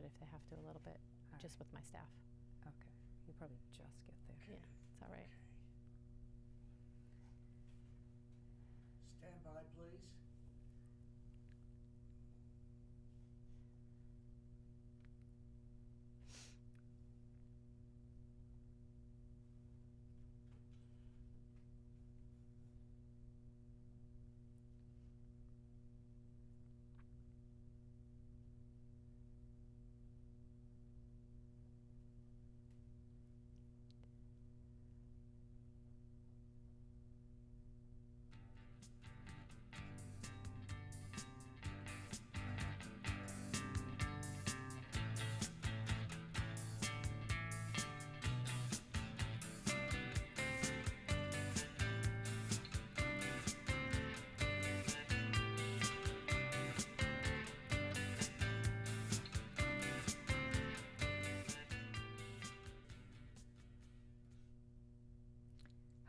it if they have to a little bit, All just right. with my staff. Okay. You probably just get there. Yeah, it's all right. Stand by, please.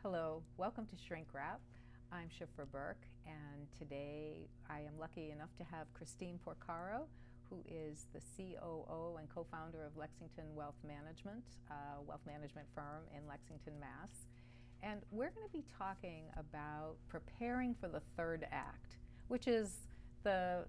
Hello, welcome to Shrink Wrap. I'm Szifra Birke, and today I am lucky enough to have Kristine Porcaro, who is the COO and co-founder of Lexington Wealth Management, a wealth management firm in Lexington, Mass. And we're going to be talking about preparing for the third act, which is the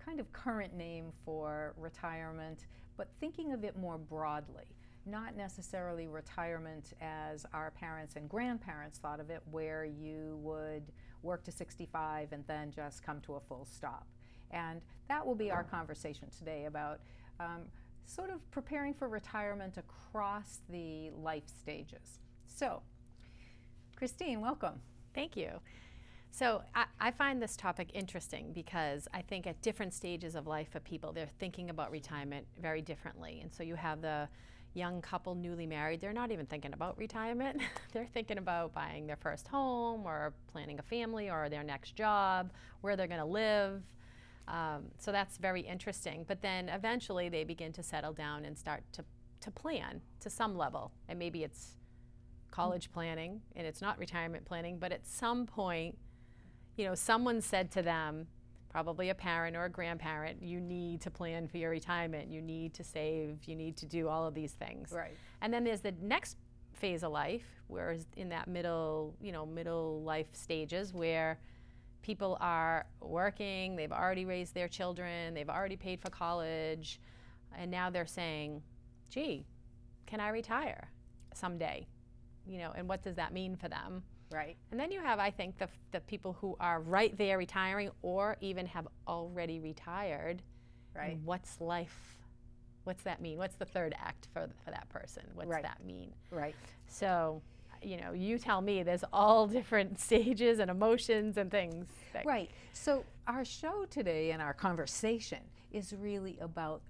kind of current name for retirement, but thinking of it more broadly. Not necessarily retirement as our parents and grandparents thought of it, where you would work to 65 and then just come to a full stop. And that will be our conversation today about sort of preparing for retirement across the life stages. So, Kristine, welcome. Thank you. So I find this topic interesting because I think at different stages of life for people, they're thinking about retirement very differently. And so you have the young couple newly married, they're not even thinking about retirement. They're thinking about buying their first home or planning a family or their next job, where they're going to live. So that's very interesting. But then eventually they begin to settle down and start to plan to some level. And maybe it's college planning and it's not retirement planning, but at some point, you know, someone said to them, probably a parent or a grandparent, you need to plan for your retirement, you need to save, you need to do all of these things. Right. And then there's the next phase of life, whereas in that middle life stages where people are working, they've already raised their children, they've already paid for college, and now they're saying, gee, can I retire someday? You know, and what does that mean for them? Right. And then you have, I think, the people who are right there retiring or even have already retired. Right. And what's life? What's that mean? What's the third act for that person? What's Right. that mean? Right. So, you know, you tell me, there's all different stages and emotions and things. Right. So our show today and our conversation is really about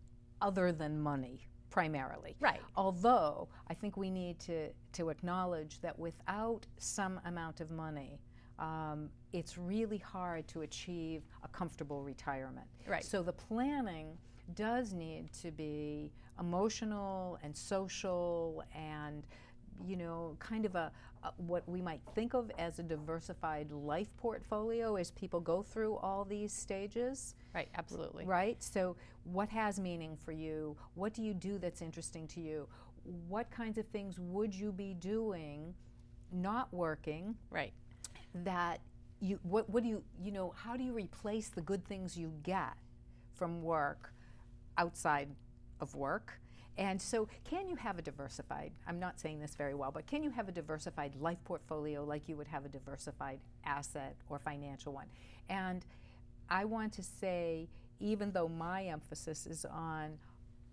other than money, primarily. Right. Although I think we need to acknowledge that without some amount of money, it's really hard to achieve a comfortable retirement. Right. So the planning does need to be emotional and social and, you know, kind of a what we might think of as a diversified life portfolio as people go through all these stages. Right, absolutely. Right? So what has meaning for you? What do you do that's interesting to you? What kinds of things would you be doing, not working? Right. That you, what do you, you know, how do you replace the good things you get from work outside of work? And so can you have a diversified, I'm not saying this very well, but can you have a diversified life portfolio like you would have a diversified asset or financial one? And I want to say, even though my emphasis is on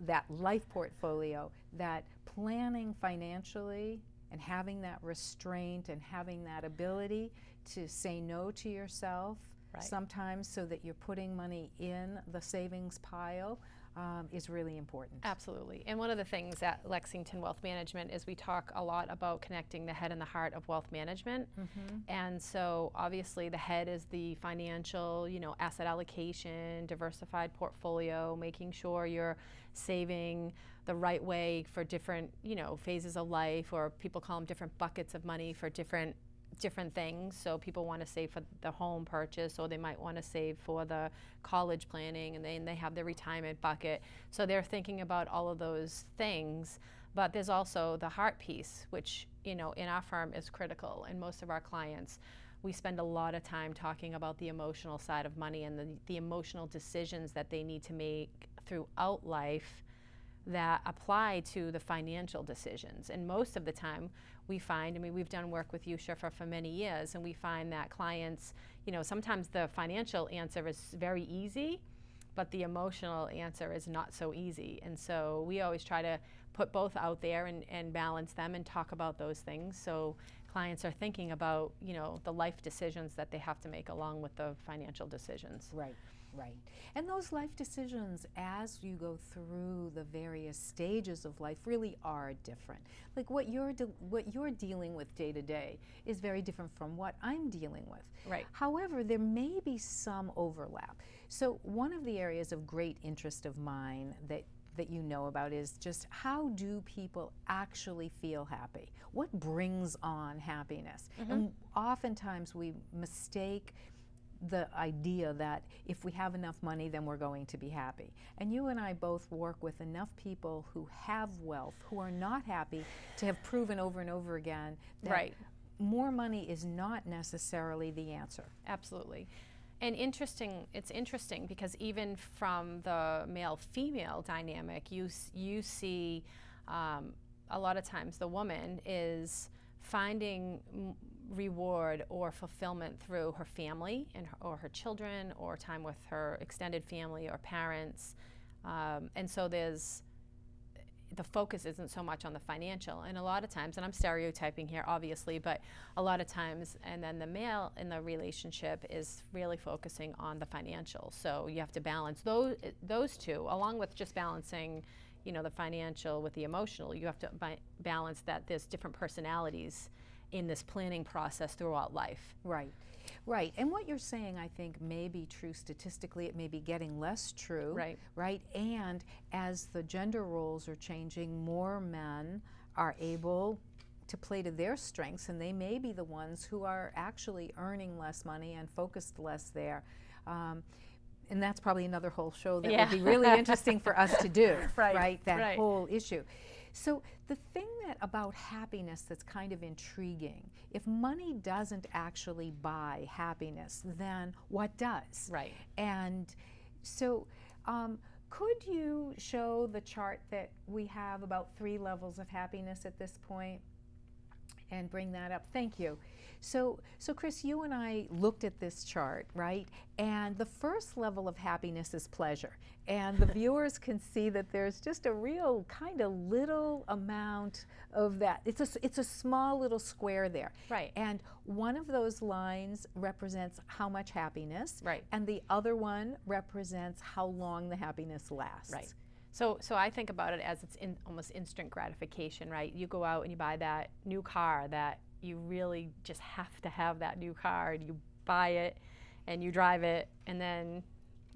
that life portfolio, that planning financially and having that restraint and having that ability to say no to yourself sometimes so that you're putting money in the savings pile is really important. Absolutely. And one of the things at Lexington Wealth Management is we talk a lot about connecting the head and the heart of wealth management. Mm-hmm. And so obviously the head is the financial, you know, asset allocation, diversified portfolio, making sure you're saving the right way for different, you know, phases of life, or people call them different buckets of money for different different things. So people want to save for the home purchase, or they might want to save for the college planning, and then they have their retirement bucket. So they're thinking about all of those things. But there's also the heart piece, which, you know, in our firm is critical. And most of our clients, we spend a lot of time talking about the emotional side of money and the emotional decisions that they need to make throughout life that apply to the financial decisions. And most of the time we find, I mean, we've done work with you, Szifra, for many years, and we find that clients, you know, sometimes the financial answer is very easy, but the emotional answer is not so easy. And so we always try to put both out there and balance them and talk about those things. So clients are thinking about, you know, the life decisions that they have to make along with the financial decisions. Right. Right. And those life decisions, as you go through the various stages of life, really are different. Like what you're dealing with day to day is very different from what I'm dealing with. Right. However, there may be some overlap. So one of the areas of great interest of mine that you know about is just how do people actually feel happy? What brings on happiness? Mm-hmm. And oftentimes we mistake the idea that if we have enough money, then we're going to be happy. And you and I both work with enough people who have wealth, who are not happy, to have proven over and over again that right. more money is not necessarily the answer. Absolutely. And it's interesting because even from the male-female dynamic, you see a lot of times the woman is finding reward or fulfillment through her family or her children, or time with her extended family or parents. And so the focus isn't so much on the financial. And a lot of times, and I'm stereotyping here obviously, but a lot of times, and then the male in the relationship is really focusing on the financial. So you have to balance those two, along with just balancing, you know, the financial with the emotional. You have to balance that there's different personalities in this planning process throughout life. Right, right. And what you're saying, I think, may be true statistically. It may be getting less true. Right. Right. And as the gender roles are changing, more men are able to play to their strengths, and they may be the ones who are actually earning less money and focused less there. And that's probably another whole show that would be really interesting for us to do. Right. That whole issue. So the thing about happiness that's kind of intriguing, if money doesn't actually buy happiness, then what does? Right. And so could you show the chart that we have about 3 levels of happiness at this point and bring that up? Thank you. So Chris, you and I looked at this chart, right? And the first level of happiness is pleasure. And the viewers can see that there's just a real kind of little amount of that. It's a small little square there. Right. And one of those lines represents how much happiness. Right. And the other one represents how long the happiness lasts. Right. So I think about it as it's almost instant gratification, right? You go out and you buy that new car that you really just have to have that new car, and you buy it and you drive it, and then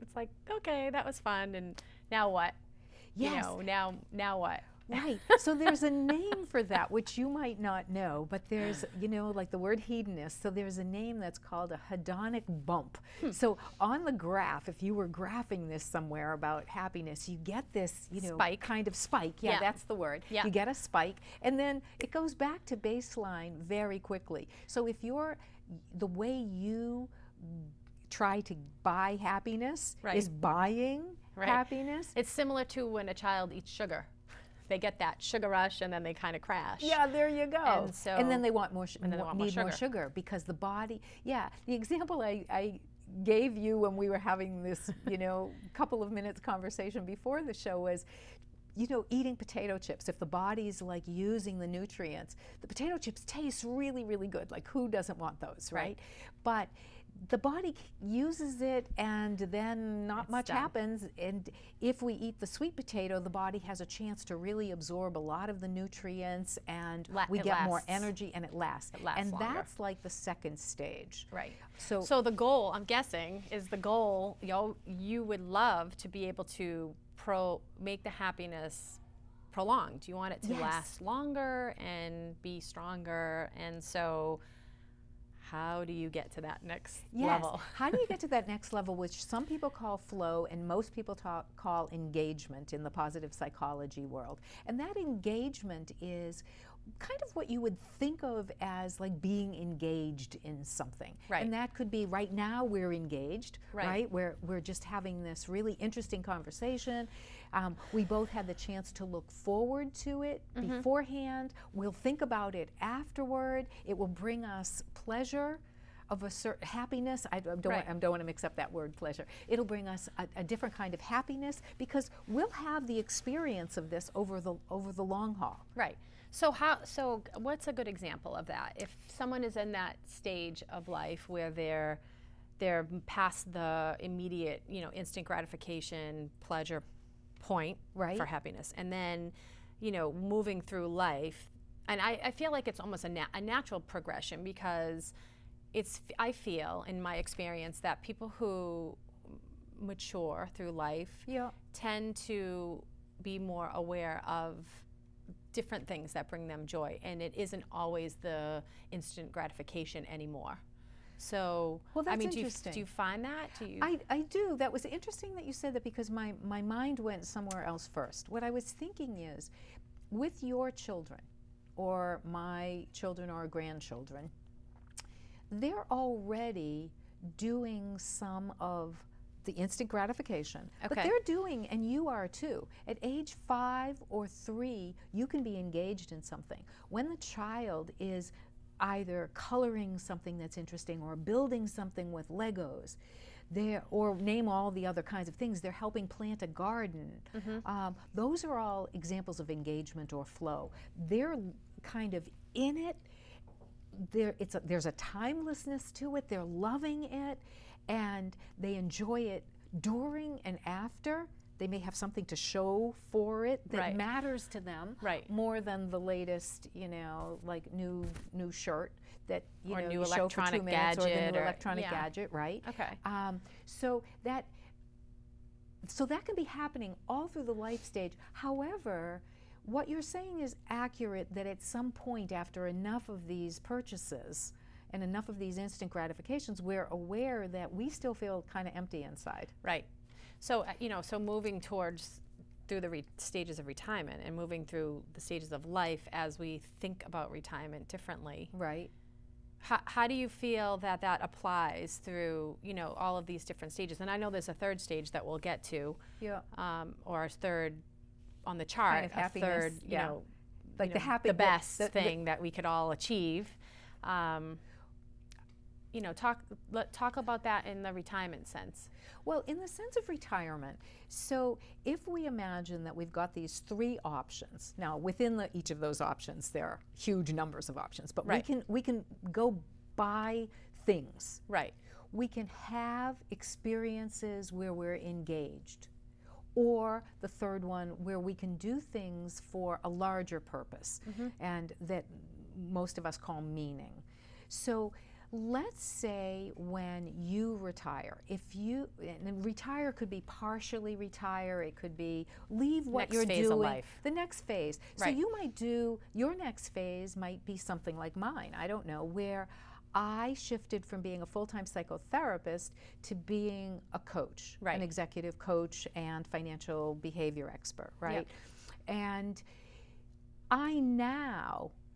it's like, okay, that was fun, and now what? Yes. You know, now what? Right. So there's a name for that, which you might not know, but there's, you know, like the word hedonist, so there's a name that's called a hedonic bump. So on the graph, if you were graphing this somewhere about happiness, you get this, you know, spike. Kind of spike. Yeah, that's the word. Yeah. You get a spike, and then it goes back to baseline very quickly. So if the way you try to buy happiness is buying happiness. It's similar to when a child eats sugar. They get that sugar rush, and then they kind of crash. Yeah, there you go. And then they want more, more sugar because the body. Yeah, the example I gave you when we were having this, you know, couple of minutes conversation before the show was, you know, eating potato chips. If the body's like using the nutrients, the potato chips taste really, really good. Like, who doesn't want those, right? But the body uses it, and then not much happens. And if we eat the sweet potato, the body has a chance to really absorb a lot of the nutrients, and we get more energy, and it lasts. And longer. That's like the second stage. Right. So the goal, I'm guessing, is you would love to be able to make the happiness prolonged. You want it to last longer and be stronger, and so how do you get to that next Yes. level? How do you get to that next level, which some people call flow and most people call engagement in the positive psychology world? And that engagement is kind of what you would think of as like being engaged in something. Right. And that could be right now we're engaged, right? We're just having this really interesting conversation. We both had the chance to look forward to it beforehand. We'll think about it afterward. It will bring us pleasure of a certain happiness. I don't want to mix up that word pleasure. It'll bring us a different kind of happiness because we'll have the experience of this over the long haul. Right. So what's a good example of that? If someone is in that stage of life where they're past the immediate, instant gratification, pleasure point for happiness, and then, moving through life, and I feel like it's almost a natural progression because I feel in my experience that people who mature through life tend to be more aware of different things that bring them joy, and it isn't always the instant gratification anymore. So, well, that's I mean, interesting. Do you find that? I do. That was interesting that you said that because my mind went somewhere else first. What I was thinking is, with your children, or my children or grandchildren, they're already doing some of the instant gratification, but they're doing, and you are too, at age 5 or 3, you can be engaged in something. When the child is either coloring something that's interesting or building something with Legos, or name all the other kinds of things, they're helping plant a garden. Those are all examples of engagement or flow. They're kind of in it. There's a timelessness to it. They're loving it, and they enjoy it during and after. They may have something to show for it that matters to them more than the latest, like new shirt that or new new you show for 2 minutes, gadget, or the new electronic gadget, right? Okay. So that can be happening all through the life stage. However, what you're saying is accurate, that at some point after enough of these purchases and enough of these instant gratifications, we're aware that we still feel kind of empty inside. Right. So, so moving through the stages of retirement and moving through the stages of life as we think about retirement differently. Right. How do you feel that applies through, all of these different stages? And I know there's a third stage that we'll get to, or a third on the chart, kind of happiness, like the best thing that we could all achieve. Talk about that in the retirement sense. Well, in the sense of retirement, so if we imagine that we've got these 3 options, now within each of those options there are huge numbers of options, but we can go buy things. Right. We can have experiences where we're engaged, or the third one where we can do things for a larger purpose, and that most of us call meaning. So let's say when you retire, and retire could be partially retire, it could be leave what next you're phase doing. Of life. The next phase. So you might your next phase might be something like mine, I don't know, where I shifted from being a full-time psychotherapist to being a coach, an executive coach and financial behavior expert, right? And I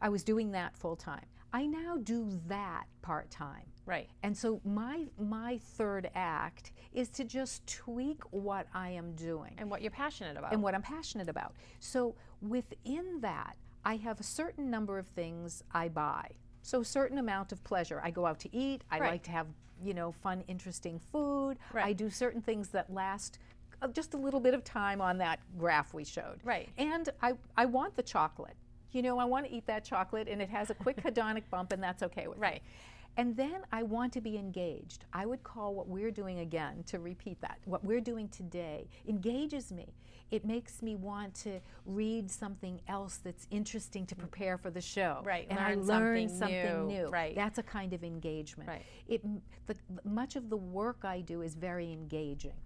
was doing that full-time. I now do that part-time. Right. And so my third act is to just tweak what I am doing. And what you're passionate about. And what I'm passionate about. So within that, I have a certain number of things I buy. So a certain amount of pleasure. I go out to eat. I like to have, fun, interesting food. I do certain things that last just a little bit of time on that graph we showed. Right. And I want the chocolate. I want to eat that chocolate, and it has a quick hedonic bump, and that's okay with me. And then I want to be engaged. I would call what we're doing, again, to repeat that, what we're doing today engages me. It makes me want to read something else that's interesting to prepare for the show. Right. And I learn something new. Right. That's a kind of engagement. Right. Much of the work I do is very engaging.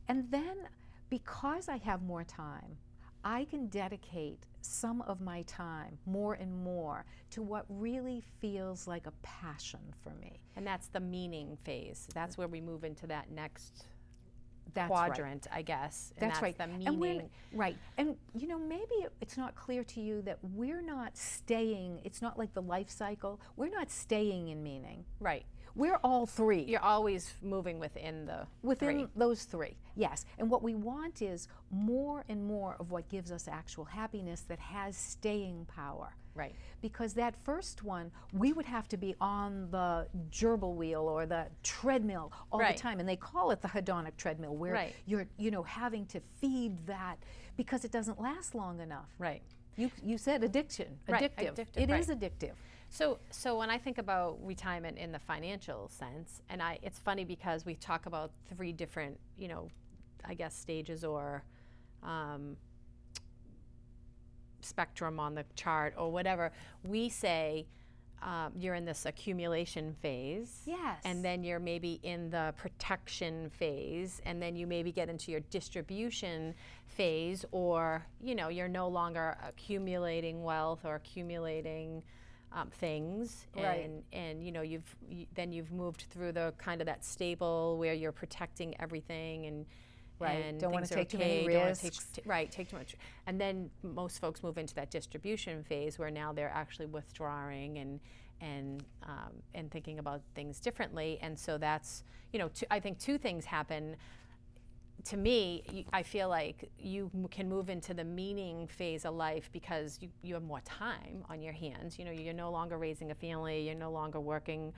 And then, because I have more time, I can dedicate some of my time more and more to what really feels like a passion for me. And that's the meaning phase. That's where we move into that next That's quadrant, right. I guess. And that's right. The meaning. Right. And you know, maybe it's not clear to you that we're not staying, it's not like the life cycle, we're not staying in meaning. Right. We're all three. You're always moving within Within those three, yes. And what we want is more and more of what gives us actual happiness that has staying power. Right. Because that first one, we would have to be on the gerbil wheel or the treadmill all Right. the time. And they call it the hedonic treadmill, where Right. you're, you know, having to feed that because it doesn't last long enough. Right. You said addiction, Right, addictive. addictive, It right. is addictive. So when I think about retirement in the financial sense, and it's funny because we talk about three different, you know, I guess stages or spectrum on the chart or whatever. We say you're in this accumulation phase. Yes. And then you're maybe in the protection phase, and then you maybe get into your distribution phase, or, you know, you're no longer accumulating wealth or accumulating things, Right. and you know, then you've moved through the kind of that stable where you're protecting everything and Right. and Don't wanna things are take too many okay, don't wanna risks. take too much. And then most folks move into that distribution phase where now they're actually withdrawing and thinking about things differently. And so that's, you know, I think two things happen. To me, I feel like you can move into the meaning phase of life because you have more time on your hands. You know, you're no longer raising a family, you're no longer working,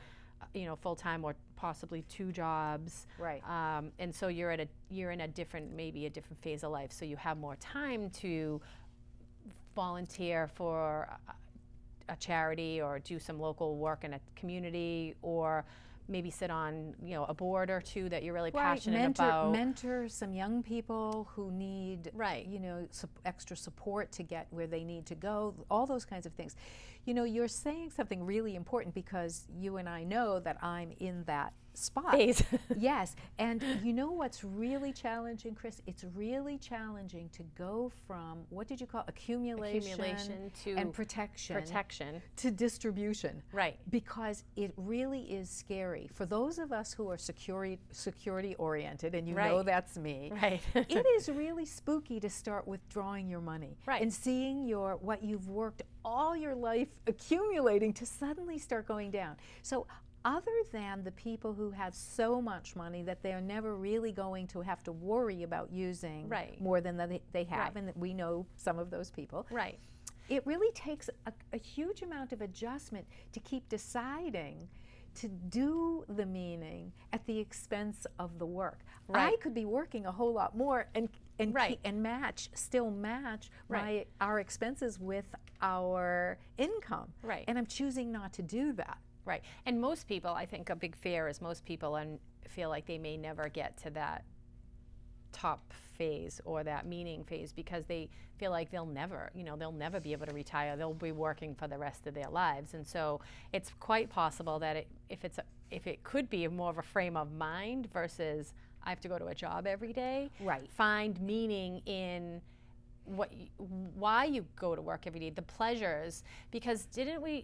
you know, full time or possibly two jobs. Right. And so you're in a different phase of life. So you have more time to volunteer for a charity or do some local work in a community, or maybe sit on, you know, a board or two that you're really passionate about. Mentor some young people who need, Right. you know, extra support to get where they need to go, all those kinds of things. You know, you're saying something really important because you and I know that I'm in that spot. Phase. Yes, and you know what's really challenging, Chris? It's really challenging to go from, what did you call, accumulation to and protection to distribution. Right. Because it really is scary. For those of us who are security oriented, and you know Right. that's me, Right. it is really spooky to start withdrawing your money Right. and seeing what you've worked all your life accumulating to suddenly start going down. So other than the people who have so much money that they're never really going to have to worry about using Right. more than they have, Right. and that we know some of those people, Right. it really takes a huge amount of adjustment to keep deciding to do the meaning at the expense of the work. Right. I could be working a whole lot more and Right. still match Right. our expenses with our income. Right. And I'm choosing not to do that. Right. And most people, I think a big fear is most people feel like they may never get to that top phase or that meaning phase because they feel like they'll never be able to retire. They'll be working for the rest of their lives. And so it's quite possible that if it could be more of a frame of mind versus I have to go to a job every day. Right. Find meaning in why you go to work every day, the pleasures, because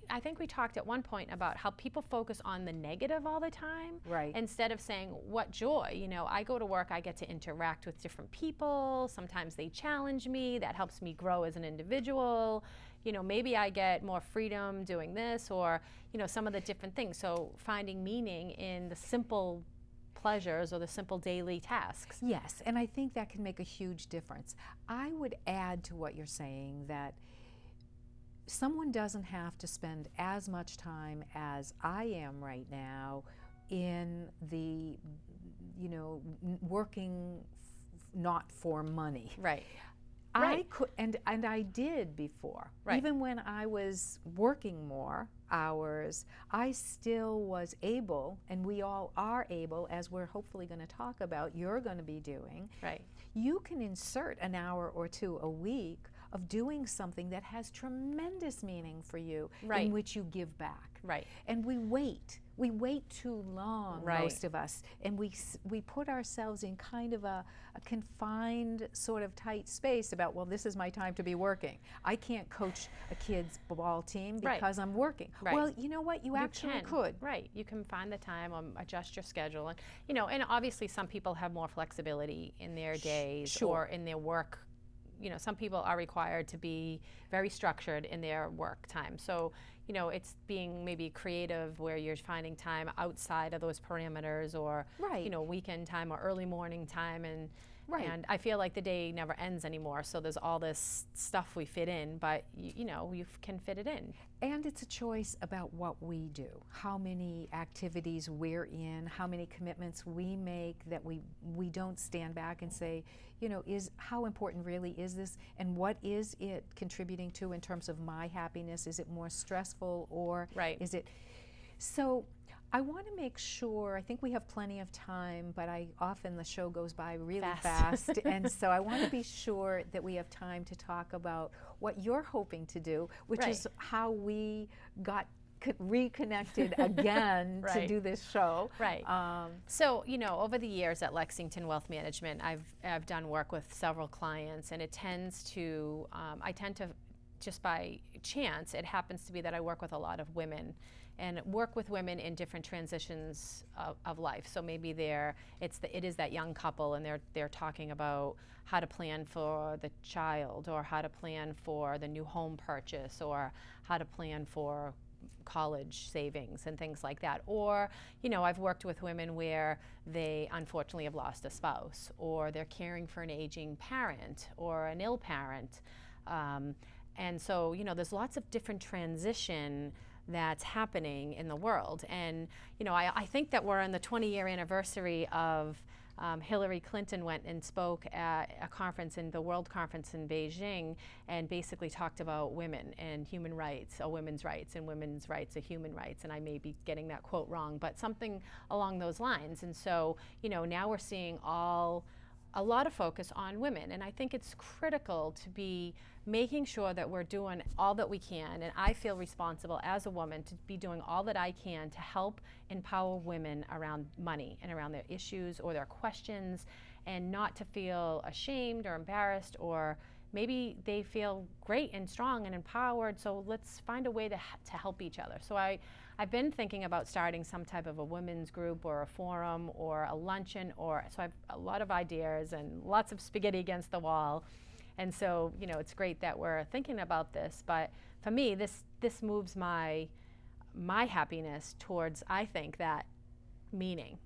I think we talked at one point about how people focus on the negative all the time, Right. instead of saying what joy, you know, I go to work, I get to interact with different people, sometimes they challenge me, that helps me grow as an individual, you know, maybe I get more freedom doing this, or, you know, some of the different things. So finding meaning in the simple pleasures or the simple daily tasks. Yes, and I think that can make a huge difference. I would add to what you're saying that someone doesn't have to spend as much time as I am right now in the, you know, working not for money. Right. I Right. could, and I did before. Right. Even when I was working more hours, I still was able, and we all are able, as we're hopefully going to talk about, you're going to be doing. Right. You can insert an hour or two a week of doing something that has tremendous meaning for you, Right. in which you give back. Right. And we wait we wait too long, Right. most of us, and we put ourselves in kind of a confined sort of tight space about, well, this is my time to be working. I can't coach a kid's ball team Right. because I'm working. Right. Well, you know what? You actually could. Right. You can find the time, adjust your schedule, and and obviously some people have more flexibility in their days Sure. or in their work. Some people are required to be very structured in their work time. So, it's being maybe creative where you're finding time outside of those parameters, or, Right. Weekend time or early morning time. And Right. and I feel like the day never ends anymore. So there's all this stuff we fit in, but you can fit it in. And it's a choice about what we do, how many activities we're in, how many commitments we make that we don't stand back and say, is how important really is this, and what is it contributing to in terms of my happiness? Is it more stressful, or Right. is it? So I want to make sure, I think we have plenty of time, but often the show goes by really fast. And so I want to be sure that we have time to talk about what you're hoping to do, which Right. is how we got reconnected again to Right. do this show. Right. So, over the years at Lexington Wealth Management, I've done work with several clients, and it tends to, I tend to, just by chance, it happens to be that I work with a lot of women, and work with women in different transitions of life. So maybe it is that young couple, and they're talking about how to plan for the child, or how to plan for the new home purchase, or how to plan for college savings and things like that. Or, I've worked with women where they unfortunately have lost a spouse, or they're caring for an aging parent or an ill parent. And so, there's lots of different transition that's happening in the world. And, I think that we're on the 20-year anniversary of Hillary Clinton went and spoke at a conference, in the World Conference in Beijing, and basically talked about women and human rights, or women's rights, and women's rights are human rights. And I may be getting that quote wrong, but something along those lines. And so, now we're seeing a lot of focus on women, and I think it's critical to be making sure that we're doing all that we can, and I feel responsible as a woman to be doing all that I can to help empower women around money and around their issues or their questions, and not to feel ashamed or embarrassed, or maybe they feel great and strong and empowered, so let's find a way to help each other. So I've been thinking about starting some type of a women's group, or a forum, or a luncheon, so I have a lot of ideas and lots of spaghetti against the wall. And so, it's great that we're thinking about this, but for me, this moves my happiness towards, I think, that meaning,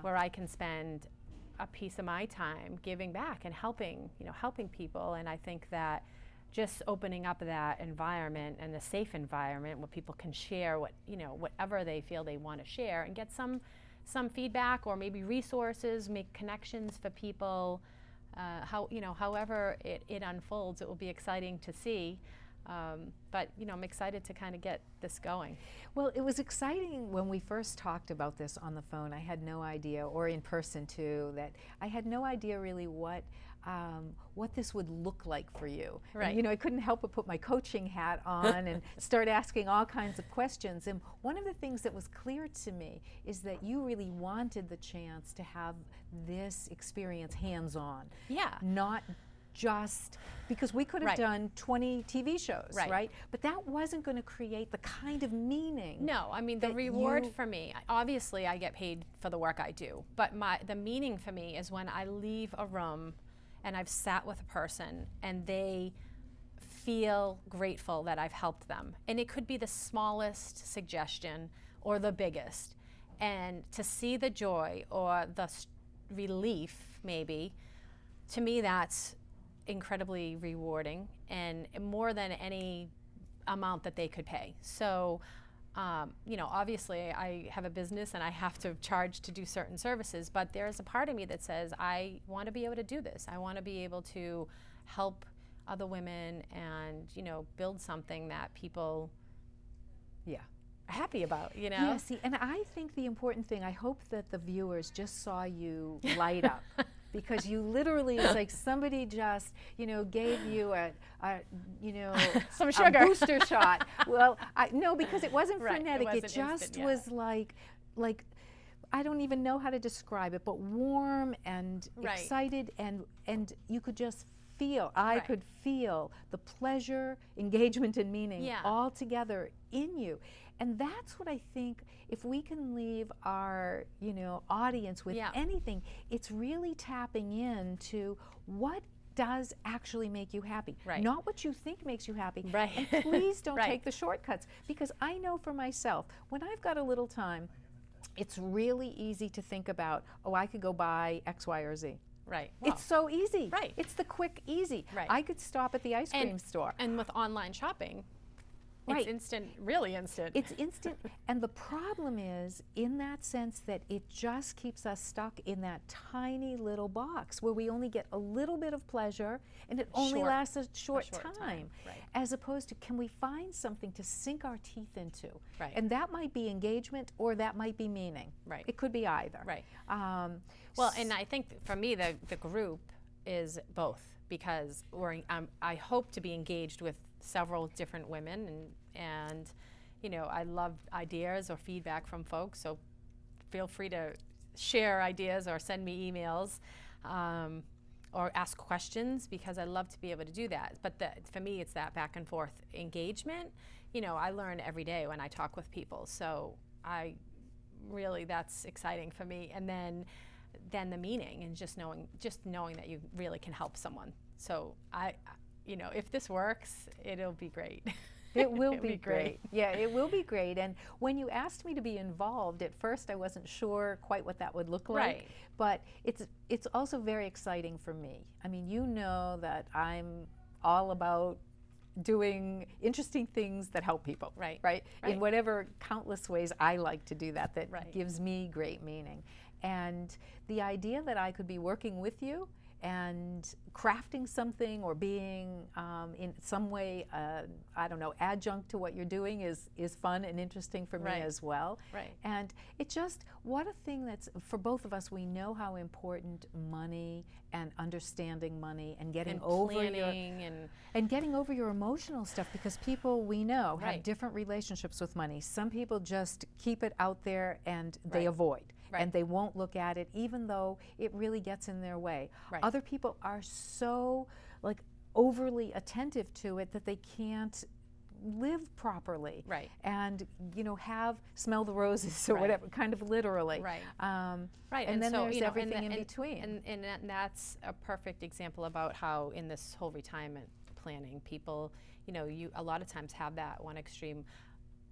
where I can spend a piece of my time giving back and helping people. And I think that just opening up that environment, and the safe environment where people can share whatever they feel they want to share, and get some feedback, or maybe resources, make connections for people. However it unfolds, it will be exciting to see. But I'm excited to kind of get this going. Well, it was exciting when we first talked about this on the phone. I had no idea, or in person too, that I had no idea really what this would look like for you. Right. And, I couldn't help but put my coaching hat on and start asking all kinds of questions. And one of the things that was clear to me is that you really wanted the chance to have this experience hands-on. Yeah. Not just because we could have Right. done 20 TV shows, Right. right? But that wasn't going to create the kind of meaning. No, I mean, the reward for me, obviously I get paid for the work I do, but the meaning for me is when I leave a room and I've sat with a person and they feel grateful that I've helped them. And it could be the smallest suggestion or the biggest. And to see the joy or the relief, maybe, to me that's incredibly rewarding, and more than any amount that they could pay. So, obviously I have a business and I have to charge to do certain services, but there's a part of me that says I want to be able to do this. I want to be able to help other women and, build something that people are happy about, Yeah, see, and I think the important thing, I hope that the viewers just saw you light up because you literally, it's like somebody just, gave you a some a sugar booster shot. Well, no, because it wasn't Right, it frenetic. It wasn't just instant, yeah. was like I don't even know how to describe it, but warm and Right. excited, and you could just feel, I Right. could feel the pleasure, engagement, and meaning Yeah. all together in you. And that's what I think, if we can leave our, audience with Yeah. anything, it's really tapping into what does actually make you happy. Right. Not what you think makes you happy. Right. And please don't Right. take the shortcuts, because I know for myself, when I've got a little time, it's really easy to think about, oh, I could go buy X, Y, or Z. Right. It's so easy. Right. It's the quick, easy. Right. I could stop at the ice cream store. And with online shopping, Right. it's instant, really instant. It's instant. And the problem is, in that sense, that it just keeps us stuck in that tiny little box where we only get a little bit of pleasure, and it only Short- lasts a short time. time. Right. As opposed to, can we find something to sink our teeth into? Right. And that might be engagement, or that might be meaning. Right. It could be either. Right. Well, and I think for me, the group is both, because I hope to be engaged with several different women, and I love ideas or feedback from folks, so feel free to share ideas or send me emails or ask questions, because I love to be able to do that. But for me, it's that back and forth engagement. I learn every day when I talk with people, so that's exciting for me. And then the meaning, and just knowing that you really can help someone. So if this works, it'll be great. It will be great. Yeah, it will be great. And when you asked me to be involved, at first I wasn't sure quite what that would look like. Right. But it's also very exciting for me. I mean, that I'm all about doing interesting things that help people. Right. Right? Right. In whatever countless ways I like to do that Right. gives me great meaning. And the idea that I could be working with you and crafting something, or being in some way, adjunct to what you're doing is fun and interesting for me Right. as well. Right. And it just, what a thing that's, for both of us, we know how important money and understanding money and getting And over planning and getting over your emotional stuff, because people we know have Right. different relationships with money. Some people just keep it out there and they Right. avoid. Right. And they won't look at it, even though it really gets in their way. Right. Other people are so overly attentive to it that they can't live properly. Right. And smell the roses or Right. whatever, kind of literally. Right. Right. And then so, there's everything in between. And that's a perfect example about how in this whole retirement planning, people, you a lot of times have that one extreme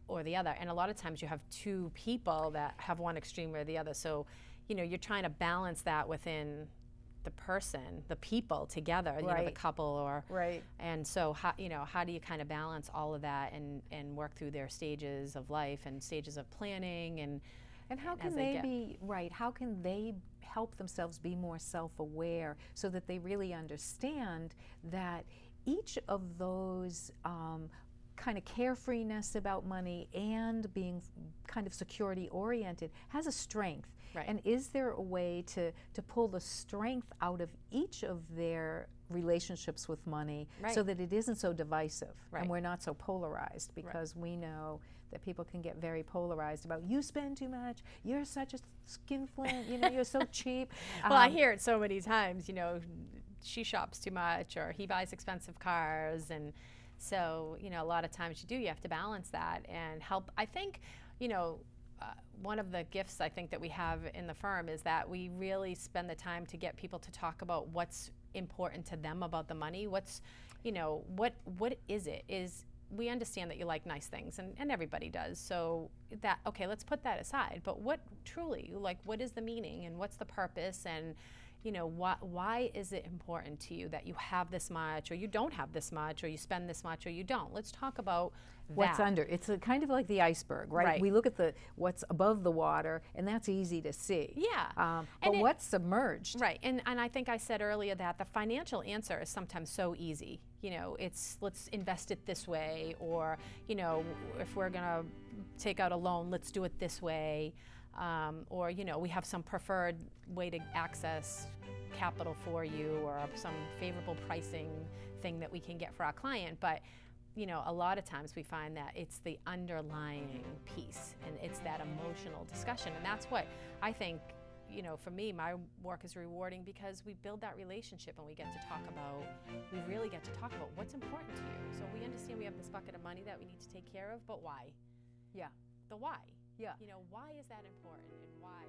or the other, and a lot of times you have two people that have one extreme or the other. So, you're trying to balance that within the person, the people together, the Right. couple, or Right. And so, how do you kind of balance all of that and work through their stages of life and stages of planning and how as can they they get- be right? How can they help themselves be more self-aware, so that they really understand that each of those kind of carefreeness about money and being kind of security oriented has a strength? Right. And is there a way to pull the strength out of each of their relationships with money, Right. so that it isn't so divisive, Right. and we're not so polarized? Because we know that people can get very polarized about, you spend too much, you're such a skinflint, you're so cheap. Well, I hear it so many times, she shops too much, or he buys expensive cars, and so, a lot of times you have to balance that and help. I think, one of the gifts I think that we have in the firm is that we really spend the time to get people to talk about what's important to them about the money. What's, what is it? We understand that you like nice things, and everybody does. So okay, let's put that aside. But what truly, what is the meaning, and what's the purpose, and why is it important to you that you have this much, or you don't have this much, or you spend this much, or you don't? Let's talk about what's that. under. It's kind of like the iceberg, right? Right. We look at what's above the water, and that's easy to see. Yeah. But what's submerged? Right. And I think I said earlier that the financial answer is sometimes so easy. It's let's invest it this way, or if we're gonna take out a loan, let's do it this way. Or we have some preferred way to access capital for you or some favorable pricing thing that we can get for our client, but you know, a lot of times we find that it's the underlying piece and it's that emotional discussion, and that's what I think, you know, for me, my work is rewarding because we build that relationship and we really get to talk about what's important to you. So we understand we have this bucket of money that we need to take care of, but why? Yeah. The why. Yeah. You know, why is that important and why?